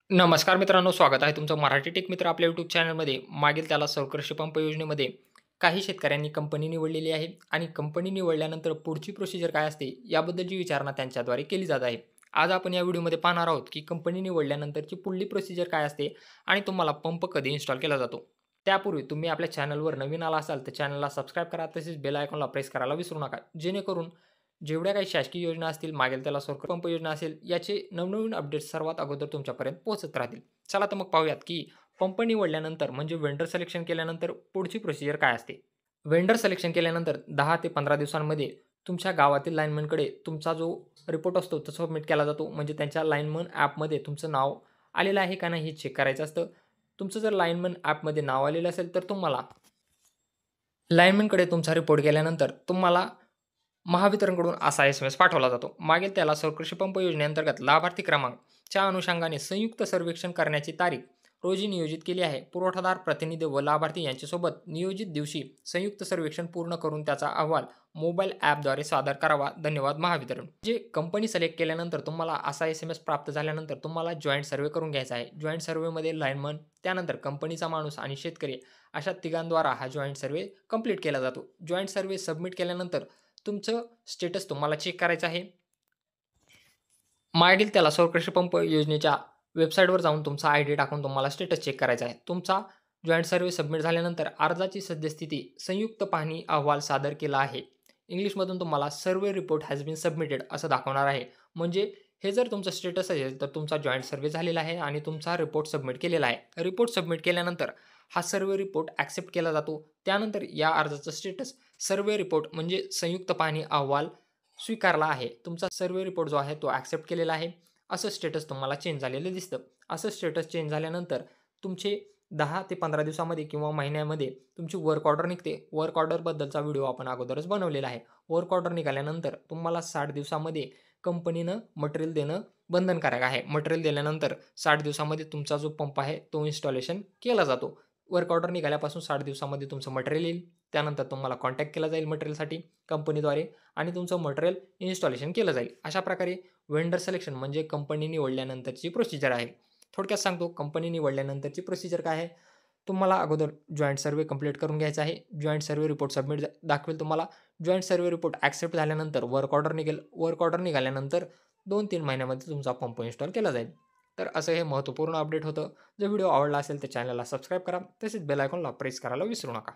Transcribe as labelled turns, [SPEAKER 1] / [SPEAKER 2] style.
[SPEAKER 1] नमस्कार मित्रांनो, स्वागत आहे तुमचं मराठी टेक मित्र आपल्या यूट्यूब चॅनलमध्ये. मागील त्याला सहकृषी पंप योजनेमध्ये काही शेतकऱ्यांनी कंपनी निवडलेली आहे आणि कंपनी निवडल्यानंतर पुढची प्रोसिजर काय असते याबद्दलची विचारणा त्यांच्याद्वारे केली जात आहे. आज आपण या व्हिडिओमध्ये पाहणार आहोत की कंपनी निवडल्यानंतरची पुढली प्रोसिजर काय असते आणि तुम्हाला पंप कधी इन्स्टॉल केला जातो. त्यापूर्वी तुम्ही आपल्या चॅनलवर नवीन आला असाल तर चॅनलला सबस्क्राईब करा, तसेच बेल आयकॉनला प्रेस करायला विसरू नका, जेणेकरून जेवढ्या काही शासकीय योजना असतील, मागेल त्याला सरकारी पंप योजना असेल, याचे नवनवीन अपडेट्स सर्वात अगोदर तुमच्यापर्यंत पोहोचत राहतील. चला तर मग पाहूयात, की पंप निवडल्यानंतर म्हणजे वेंडर सिलेक्शन केल्यानंतर पुढची प्रोसिजर काय असते. वेंडर सिलेक्शन केल्यानंतर 10 ते 15 दिवसांमध्ये तुमच्या गावातील लाईनमनकडे तुमचा जो रिपोर्ट असतो तो सबमिट केला जातो. म्हणजे त्यांच्या लाईनमन ॲपमध्ये तुमचं नाव आलेलं आहे का नाही हे चेक करायचं असतं. तुमचं जर लाईनमन ॲपमध्ये नाव आलेलं असेल तर तुम्हाला लाईनमनकडे तुमचा रिपोर्ट गेल्यानंतर तुम्हाला महावितरणकडून असा एस-एम-एस पाठवला जातो. मागील त्याला सहकृषी पंप योजनेअंतर्गत लाभार्थी क्रमांकच्या अनुषंगाने संयुक्त सर्वेक्षण करण्याची तारीख रोजी नियोजित केली आहे. पुरवठादार, प्रतिनिधी व लाभार्थी यांच्यासोबत नियोजित दिवशी संयुक्त सर्वेक्षण पूर्ण करून त्याचा अहवाल मोबाईल ॲपद्वारे सादर करावा. धन्यवाद महावितरण. जे कंपनी सिलेक्ट केल्यानंतर तुम्हाला असा एस-एम-एस प्राप्त झाल्यानंतर तुम्हाला जॉइंट सर्व्हे करून घ्यायचा आहे. जॉइंट सर्व्हेमध्ये लाईनमन, त्यानंतर कंपनीचा माणूस आणि शेतकरी अशा तिघांद्वारा हा जॉइंट सर्व्हे कंप्लीट केला जातो. जॉइंट सर्व्हे सबमिट केल्यानंतर तुमचं स्टेटस तुम्हाला चेक करायचं आहे. मागील त्याला सहकृषी पंप योजनेच्या वेबसाईटवर जाऊन तुमचा आयडी टाकून तुम्हाला स्टेटस चेक करायचा आहे. तुमचा जॉइंट सर्व्हे सबमिट झाल्यानंतर अर्जाची सद्यस्थिती संयुक्त पाहणी अहवाल सादर केला आहे. इंग्लिशमधून तुम्हाला survey report has been submitted असं दाखवणार आहे. म्हणजे हे जर तुमचं स्टेटस असेल तर तुमचा जॉइंट सर्व्हे झालेला आहे आणि तुमचा रिपोर्ट सबमिट केलेला आहे. रिपोर्ट सबमिट केल्यानंतर हा सर्व्हे रिपोर्ट ॲक्सेप्ट केला जातो. त्यानंतर या अर्जाचं स्टेटस सर्व्हे रिपोर्ट म्हणजे संयुक्त पाहणी अहवाल स्वीकारला आहे. तुमचा सर्व्हे रिपोर्ट जो आहे तो ॲक्सेप्ट केलेला आहे. असं स्टेटस तुम्हाला चेंज झालेलं दिसतं. असं स्टेटस चेंज झाल्यानंतर तुमचे 10 ते 15 दिवसामध्ये किंवा महिन्यामध्ये तुमची वर्क ऑर्डर निघते. वर्क ऑर्डरबद्दलचा व्हिडिओ आपण अगोदरच बनवलेला आहे. वर्क ऑर्डर निघाल्यानंतर तुम्हाला 60 दिवसामध्ये कंपनीनं मटेरियल देणं बंधनकारक आहे. मटेरियल दिल्यानंतर 60 दिवसामध्ये तुमचा जो पंप आहे तो इन्स्टॉलेशन केला जातो. वर्क ऑर्डर निघाल्यापासून 60 दिवसामध्ये तुमचं मटेरियल येईल. त्यानंतर तुम्हाला कॉन्टॅक्ट केला जाईल मटेरियलसाठी कंपनीद्वारे आणि तुमचं मटेरियल इन्स्टॉलेशन केलं जाईल. अशा प्रकारे वेंडर सिलेक्शन म्हणजे कंपनी निवडल्यानंतरची प्रोसिजर आहे. थोडक्यात सांगतो, कंपनी निवडल्यानंतरची प्रोसिजर काय आहे. तुम्हाला अगोदर जॉइंट सर्व्हे कंप्लीट करून घ्यायचा आहे. जॉइंट सर्व्हे रिपोर्ट सबमिट दाखवेल तुम्हाला. जॉइंट सर्व्हे रिपोर्ट ॲक्सेप्ट झाल्यानंतर वर्क ऑर्डर निघेल. वर्क ऑर्डर निघाल्यानंतर 2-3 महिन्यामध्ये तुमचा पंप इन्स्टॉल केला जाईल. तर असं हे महत्त्वपूर्ण अपडेट होतं. जर व्हिडिओ आवडला असेल तर चॅनलला सबस्क्राईब करा. तसेच बेल आयकॉनला प्रेस करायला विसरू नका.